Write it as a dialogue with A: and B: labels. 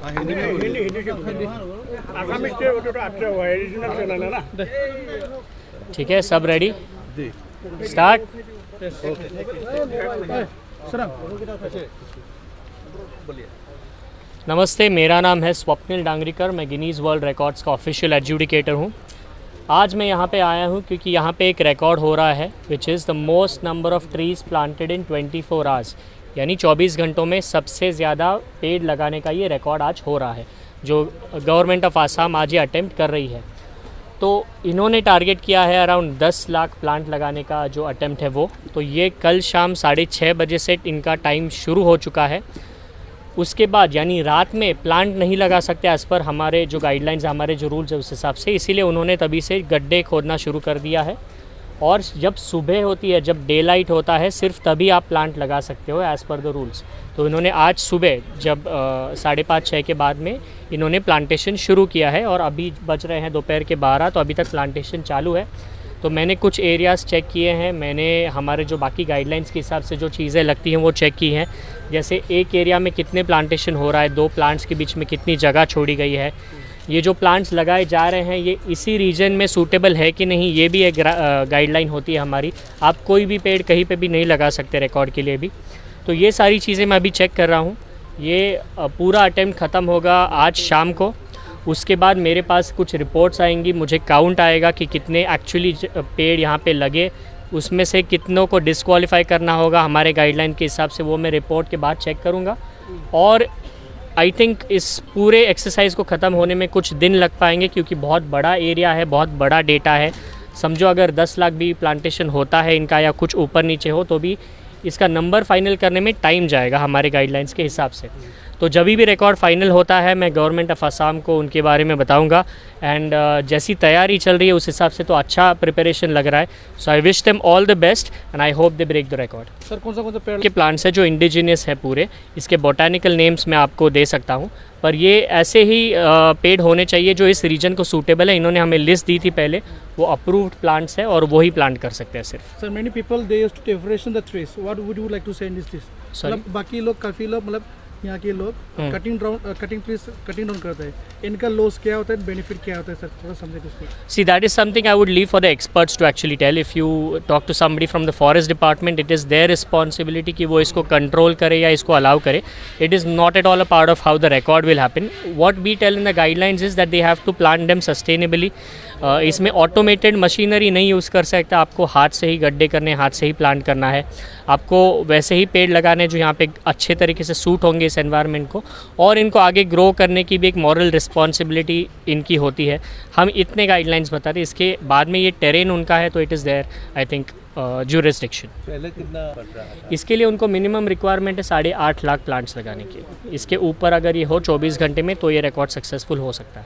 A: ठीक है, सब रेडी, स्टार्ट। नमस्ते, मेरा नाम है स्वप्निल डांगरीकर। मैं गिनीज़ वर्ल्ड रिकॉर्ड्स का ऑफिशियल एडजुडिकेटर हूँ। आज मैं यहाँ पे आया हूँ क्योंकि यहाँ पे एक रिकॉर्ड हो रहा है which is the most number of trees planted in 24 hours, यानी 24 घंटों में सबसे ज़्यादा पेड़ लगाने का ये रिकॉर्ड आज हो रहा है, जो गवर्नमेंट ऑफ आसाम आज ये अटेम्प्ट कर रही है। तो इन्होंने टारगेट किया है अराउंड 10 लाख प्लांट लगाने का जो अटेम्प्ट है वो। तो ये कल शाम 6:30 बजे से इनका टाइम शुरू हो चुका है। उसके बाद यानी रात में प्लांट नहीं लगा सकते एज़ पर हमारे जो गाइडलाइंस, हमारे जो रूल्स है उस हिसाब से, इसीलिए उन्होंने तभी से गड्ढे खोदना शुरू कर दिया है। और जब सुबह होती है, जब डे लाइट होता है, सिर्फ तभी आप प्लांट लगा सकते हो एज़ पर द रूल्स। तो इन्होंने आज सुबह जब 5:30-6 के बाद में इन्होंने प्लांटेशन शुरू किया है और अभी बज रहे हैं दोपहर के 12, तो अभी तक प्लांटेशन चालू है। तो मैंने कुछ एरियाज़ चेक किए हैं, मैंने हमारे जो बाकी गाइडलाइंस के हिसाब से जो चीज़ें लगती हैं वो चेक की हैं। जैसे एक एरिया में कितने प्लांटेशन हो रहा है, 2 प्लांट्स के बीच में कितनी जगह छोड़ी गई है, ये जो प्लांट्स लगाए जा रहे हैं ये इसी रीजन में सूटेबल है कि नहीं, ये भी एक गाइडलाइन होती है हमारी। आप कोई भी पेड़ कहीं पे भी नहीं लगा सकते रिकॉर्ड के लिए भी। तो ये सारी चीज़ें मैं अभी चेक कर रहा हूँ। ये पूरा अटेम्प्ट ख़त्म होगा आज शाम को। उसके बाद मेरे पास कुछ रिपोर्ट्स आएंगी, मुझे काउंट आएगा कि कितने एक्चुअली पेड़ यहाँ पे लगे, उसमें से कितनों को डिस्क्वालीफाई करना होगा हमारे गाइडलाइन के हिसाब से, वो मैं रिपोर्ट के बाद चेक करूँगा। और आई थिंक इस पूरे एक्सरसाइज को ख़त्म होने में कुछ दिन लग पाएंगे, क्योंकि बहुत बड़ा एरिया है, बहुत बड़ा डेटा है। समझो अगर 10 लाख भी प्लांटेशन होता है इनका या कुछ ऊपर नीचे हो, तो भी इसका नंबर फाइनल करने में टाइम जाएगा हमारे गाइडलाइंस के हिसाब से। तो जब भी रिकॉर्ड फाइनल होता है मैं गवर्नमेंट ऑफ आसाम को उनके बारे में बताऊंगा। एंड जैसी तैयारी चल रही है उस हिसाब से तो अच्छा प्रिपरेशन लग रहा है। So I wish them all the best and I hope they break the record.
B: Sir कौन सा पेड़
A: के प्लांट्स है जो इंडिजिनियस है पूरे, इसके बोटानिकल नेम्स मैं आपको दे सकता हूँ, पर ये ऐसे ही पेड़ होने चाहिए जो इस रीजन को सूटेबल है। इन्होंने हमें लिस्ट दी थी पहले, वो अप्रूव्ड प्लांट्स है और वही प्लांट कर सकते हैं सिर्फ।
B: Sir many people they used to differentiate the trees, what would you like to say in this? मतलब बाकी लोग, काफ़ी लोग, मतलब यहाँ के लोग कटिंग डाउन करते हैं, इनका लॉस क्या होता है, बेनिफिट क्या होता है सर, थोड़ा समझे इसको।
A: See, that is something I would leave for the experts to actually tell. If you talk to somebody from the forest department, it is their responsibility कि वो इसको control करे या इसको allow करे. It is not at all a part of how the record will happen. What we tell in the guidelines is that they have to plant them sustainably. इसमें automated machinery नहीं use कर सकता, आपको हाथ से ही गड्ढे करने, हाथ से ही प्लांट करना है। आपको वैसे ही पेड़ लगाने जो यहाँ पे अच्छे तरीके से सूट होंगे इस एनवायरनमेंट को, और इनको आगे ग्रो करने की भी एक मॉरल रिस्पॉन्सिबिलिटी इनकी होती है। हम इतने गाइडलाइंस बताते हैं, इसके बाद में ये टेरेन उनका है, तो it is there I think jurisdiction.
B: पहले कितना पड़ रहा है?
A: इसके लिए उनको मिनिमम रिक्वायरमेंट है 8.5 लाख प्लांट्स लगाने की। इसके ऊपर अगर ये हो 24 घंटे में तो ये रिकॉर्ड सक्सेसफुल हो सकता है।